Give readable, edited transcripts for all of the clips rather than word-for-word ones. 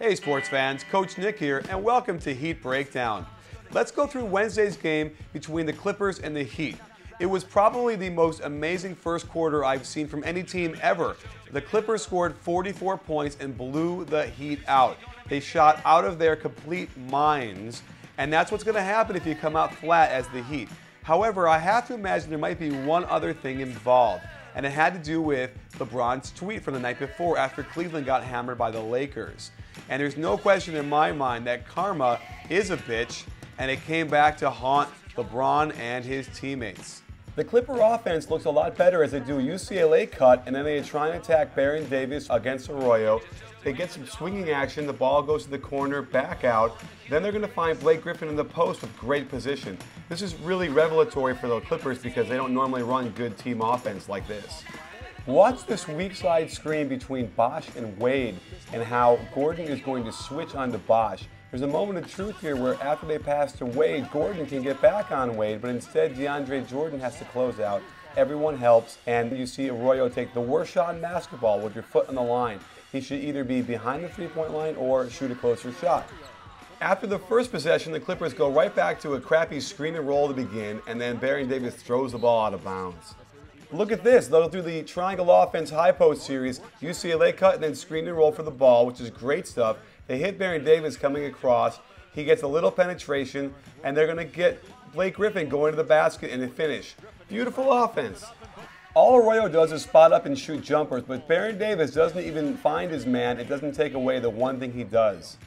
Hey sports fans, Coach Nick here, and welcome to Heat Breakdown. Let's go through Wednesday's game between the Clippers and the Heat. It was probably the most amazing first quarter I've seen from any team ever. The Clippers scored 44 points and blew the Heat out. They shot out of their complete minds, and that's what's going to happen if you come out flat as the Heat. However, I have to imagine there might be one other thing involved, and it had to do with LeBron's tweet from the night before after Cleveland got hammered by the Lakers. And there's no question in my mind that karma is a bitch, and it came back to haunt LeBron and his teammates. The Clipper offense looks a lot better as they do a UCLA cut, and then they try and attack Baron Davis against Arroyo. They get some swinging action, the ball goes to the corner, back out. Then they're going to find Blake Griffin in the post with great position. This is really revelatory for the Clippers because they don't normally run good team offense like this. Watch this weak side screen between Bosh and Wade and how Gordon is going to switch onto Bosh. There's a moment of truth here where after they pass to Wade, Gordon can get back on Wade, but instead DeAndre Jordan has to close out. Everyone helps, and you see Arroyo take the worst shot in basketball with your foot on the line. He should either be behind the three-point line or shoot a closer shot. After the first possession, the Clippers go right back to a crappy screen and roll to begin, and then Baron Davis throws the ball out of bounds. Look at this. They'll do the triangle offense high post series, UCLA cut, and then screen and roll for the ball, which is great stuff. They hit Baron Davis coming across. He gets a little penetration, and they're going to get Blake Griffin going to the basket and a finish. Beautiful offense. All Arroyo does is spot up and shoot jumpers, but Baron Davis doesn't even find his man. It doesn't take away the one thing he does.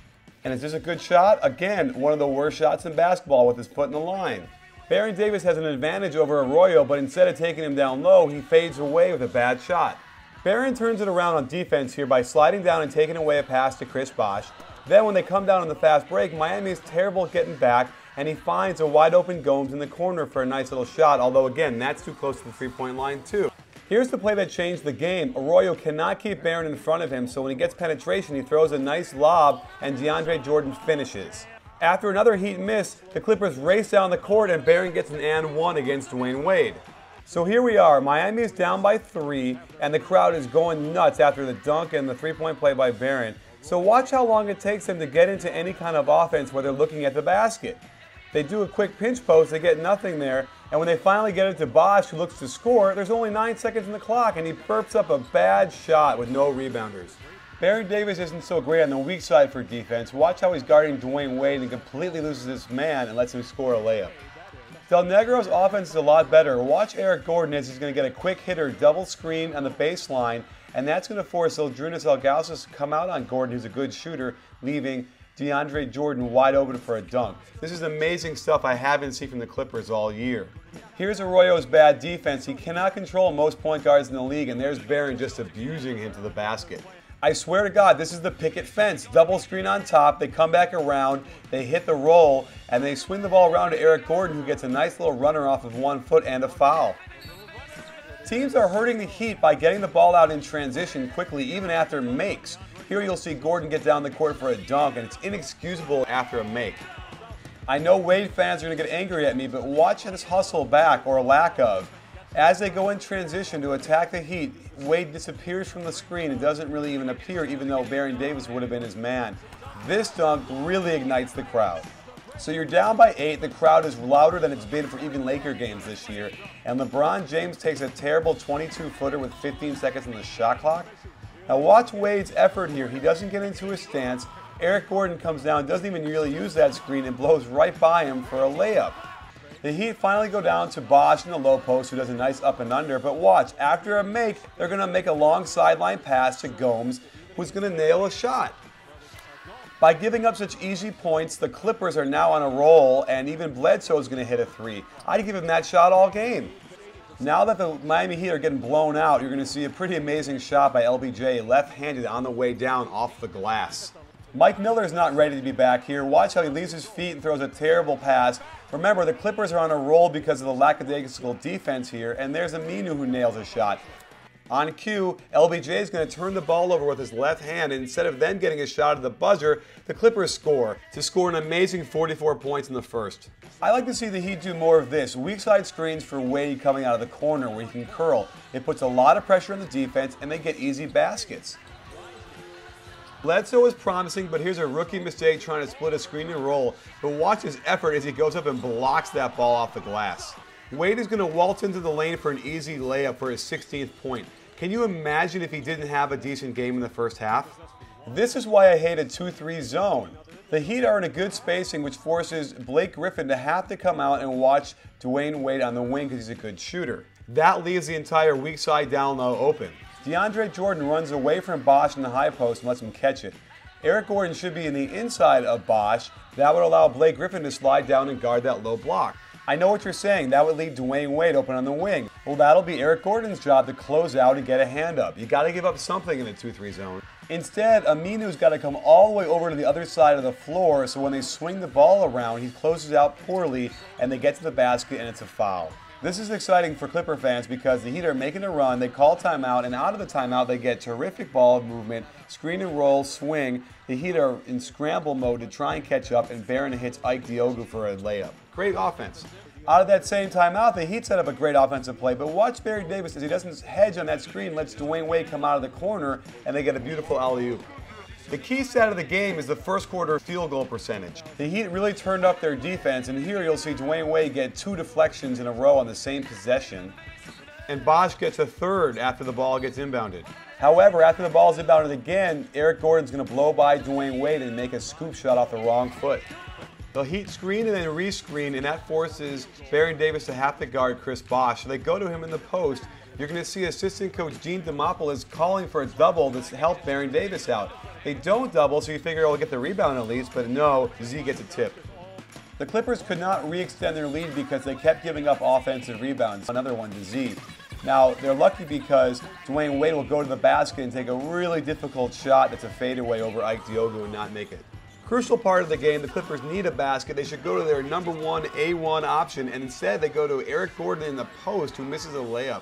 And is this a good shot? Again, one of the worst shots in basketball with his foot in the line. Baron Davis has an advantage over Arroyo, but instead of taking him down low, he fades away with a bad shot. Baron turns it around on defense here by sliding down and taking away a pass to Chris Bosh. Then when they come down on the fast break, Miami is terrible at getting back, and he finds a wide open Gomes in the corner for a nice little shot, although again, that's too close to the three-point line too. Here's the play that changed the game. Arroyo cannot keep Baron in front of him, so when he gets penetration, he throws a nice lob, and DeAndre Jordan finishes. After another Heat miss, the Clippers race down the court, and Baron gets an and one against Dwayne Wade. So here we are. Miami is down by 3, and the crowd is going nuts after the dunk and the three-point play by Baron. So watch how long it takes them to get into any kind of offense where they're looking at the basket. They do a quick pinch post, they get nothing there, and when they finally get it to Bosh, who looks to score, there's only 9 seconds on the clock, and he burps up a bad shot with no rebounders. Baron Davis isn't so great on the weak side for defense. Watch how he's guarding Dwayne Wade and completely loses his man and lets him score a layup. Del Negro's offense is a lot better. Watch Eric Gordon as he's going to get a quick hitter double screen on the baseline, and that's going to force Zydrunas Ilgauskas to come out on Gordon, who's a good shooter, leaving DeAndre Jordan wide open for a dunk. This is amazing stuff I haven't seen from the Clippers all year. Here's Arroyo's bad defense. He cannot control most point guards in the league, and there's Baron just abusing him to the basket. I swear to God, this is the picket fence. Double screen on top, they come back around, they hit the roll, and they swing the ball around to Eric Gordon, who gets a nice little runner off of 1 foot and a foul. Teams are hurting the Heat by getting the ball out in transition quickly, even after makes. Here you'll see Gordon get down the court for a dunk, and it's inexcusable after a make. I know Wade fans are going to get angry at me, but watch this hustle back, or lack of. As they go in transition to attack the Heat, Wade disappears from the screen and doesn't really even appear, even though Baron Davis would have been his man. This dunk really ignites the crowd. So you're down by 8, the crowd is louder than it's been for even Laker games this year, and LeBron James takes a terrible 22-footer with 15 seconds on the shot clock. Now watch Wade's effort here. He doesn't get into his stance. Eric Gordon comes down, doesn't even really use that screen, and blows right by him for a layup. The Heat finally go down to Bosh in the low post, who does a nice up and under, but watch, after a make, they're going to make a long sideline pass to Gomes, who's going to nail a shot. By giving up such easy points, the Clippers are now on a roll, and even Bledsoe is going to hit a 3. I'd give him that shot all game. Now that the Miami Heat are getting blown out, you're going to see a pretty amazing shot by LBJ, left-handed on the way down off the glass. Mike Miller's not ready to be back here. Watch how he leaves his feet and throws a terrible pass. Remember, the Clippers are on a roll because of the lackadaisical defense here, and there's Aminu who nails a shot. On cue, LBJ is going to turn the ball over with his left hand, and instead of then getting a shot at the buzzer, the Clippers score to score an amazing 44 points in the first. I like to see the Heat do more of this. Weak side screens for Wade coming out of the corner where he can curl. It puts a lot of pressure on the defense, and they get easy baskets. Bledsoe is promising, but here's a rookie mistake trying to split a screen and roll. But watch his effort as he goes up and blocks that ball off the glass. Wade is going to waltz into the lane for an easy layup for his 16th point. Can you imagine if he didn't have a decent game in the first half? This is why I hate a 2-3 zone. The Heat are in a good spacing, which forces Blake Griffin to have to come out and watch Dwayne Wade on the wing because he's a good shooter. That leaves the entire weak side down low open. DeAndre Jordan runs away from Bosh in the high post and lets him catch it. Eric Gordon should be in the inside of Bosh. That would allow Blake Griffin to slide down and guard that low block. I know what you're saying. That would leave Dwayne Wade open on the wing. Well, that'll be Eric Gordon's job to close out and get a hand up. You got to give up something in the 2-3 zone. Instead, Aminu's got to come all the way over to the other side of the floor, so when they swing the ball around, he closes out poorly, and they get to the basket, and it's a foul. This is exciting for Clipper fans because the Heat are making a run, they call timeout, and out of the timeout, they get terrific ball movement, screen and roll, swing. The Heat are in scramble mode to try and catch up, and Barron hits Ike Diogu for a layup. Great offense. Out of that same timeout, the Heat set up a great offensive play, but watch Barry Davis as he doesn't hedge on that screen, lets Dwayne Wade come out of the corner, and they get a beautiful alley-oop. The key stat of the game is the first quarter field goal percentage. The Heat really turned up their defense, and here you'll see Dwayne Wade get 2 deflections in a row on the same possession, and Bosh gets a third after the ball gets inbounded. However, after the ball is inbounded again, Eric Gordon's going to blow by Dwayne Wade and make a scoop shot off the wrong foot. The Heat screen and then rescreen, and that forces Baron Davis to have to guard Chris Bosh. So they go to him in the post. You're going to see assistant coach Gene Demopoulos calling for a double to help Baron Davis out. They don't double, so you figure he'll get the rebound at least, but no, Z gets a tip. The Clippers could not re-extend their lead because they kept giving up offensive rebounds. Another one to Z. Now, they're lucky because Dwayne Wade will go to the basket and take a really difficult shot that's a fadeaway over Ike Diogu and not make it. Crucial part of the game, the Clippers need a basket. They should go to their number one A1 option, and instead they go to Eric Gordon in the post, who misses a layup.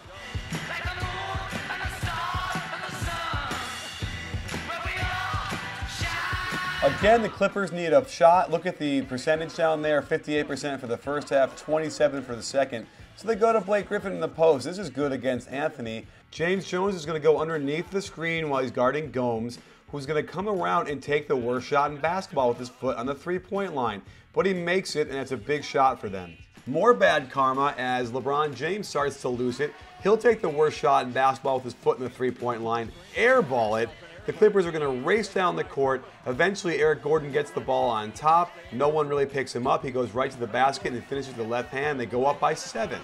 Again, the Clippers need a shot. Look at the percentage down there, 58% for the first half, 27% for the second. So they go to Blake Griffin in the post. This is good against Anthony. James Jones is going to go underneath the screen while he's guarding Gomes, who's going to come around and take the worst shot in basketball with his foot on the three-point line. But he makes it, and it's a big shot for them. More bad karma as LeBron James starts to lose it. He'll take the worst shot in basketball with his foot in the three-point line, airball it. The Clippers are going to race down the court. Eventually, Eric Gordon gets the ball on top. No one really picks him up. He goes right to the basket and finishes with the left hand. They go up by 7.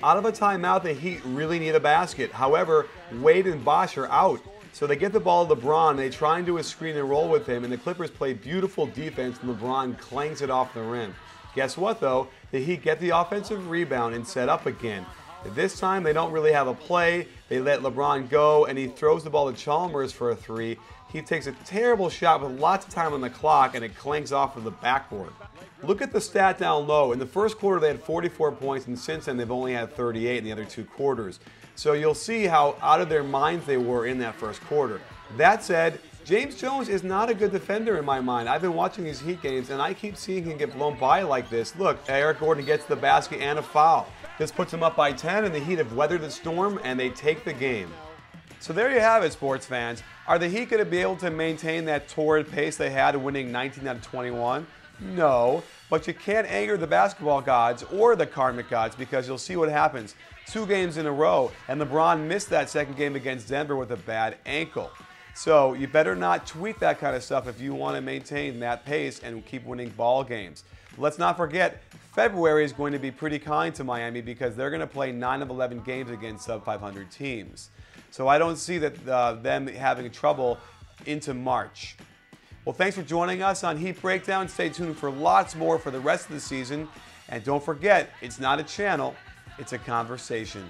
Out of a timeout, the Heat really need a basket. However, Wade and Bosh are out. So they get the ball to LeBron, and they try and do a screen and roll with him, and the Clippers play beautiful defense, and LeBron clangs it off the rim. Guess what, though? The Heat get the offensive rebound and set up again. This time, they don't really have a play. They let LeBron go, and he throws the ball to Chalmers for a 3. He takes a terrible shot with lots of time on the clock, and it clanks off of the backboard. Look at the stat down low. In the first quarter, they had 44 points, and since then, they've only had 38 in the other 2 quarters. So you'll see how out of their minds they were in that first quarter. That said, James Jones is not a good defender in my mind. I've been watching these Heat games, and I keep seeing him get blown by like this. Look, Eric Gordon gets the basket and a foul. This puts them up by 10, and the Heat have weathered the storm, and they take the game. So there you have it, sports fans. Are the Heat going to be able to maintain that torrid pace they had, winning 19 out of 21? No, but you can't anger the basketball gods or the karmic gods because you'll see what happens. 2 games in a row, and LeBron missed that second game against Denver with a bad ankle. So you better not tweet that kind of stuff if you want to maintain that pace and keep winning ball games. Let's not forget, February is going to be pretty kind to Miami because they're going to play 9 of 11 games against sub-500 teams. So I don't see that them having trouble into March. Well, thanks for joining us on Heat Breakdown. Stay tuned for lots more for the rest of the season. And don't forget, it's not a channel, it's a conversation.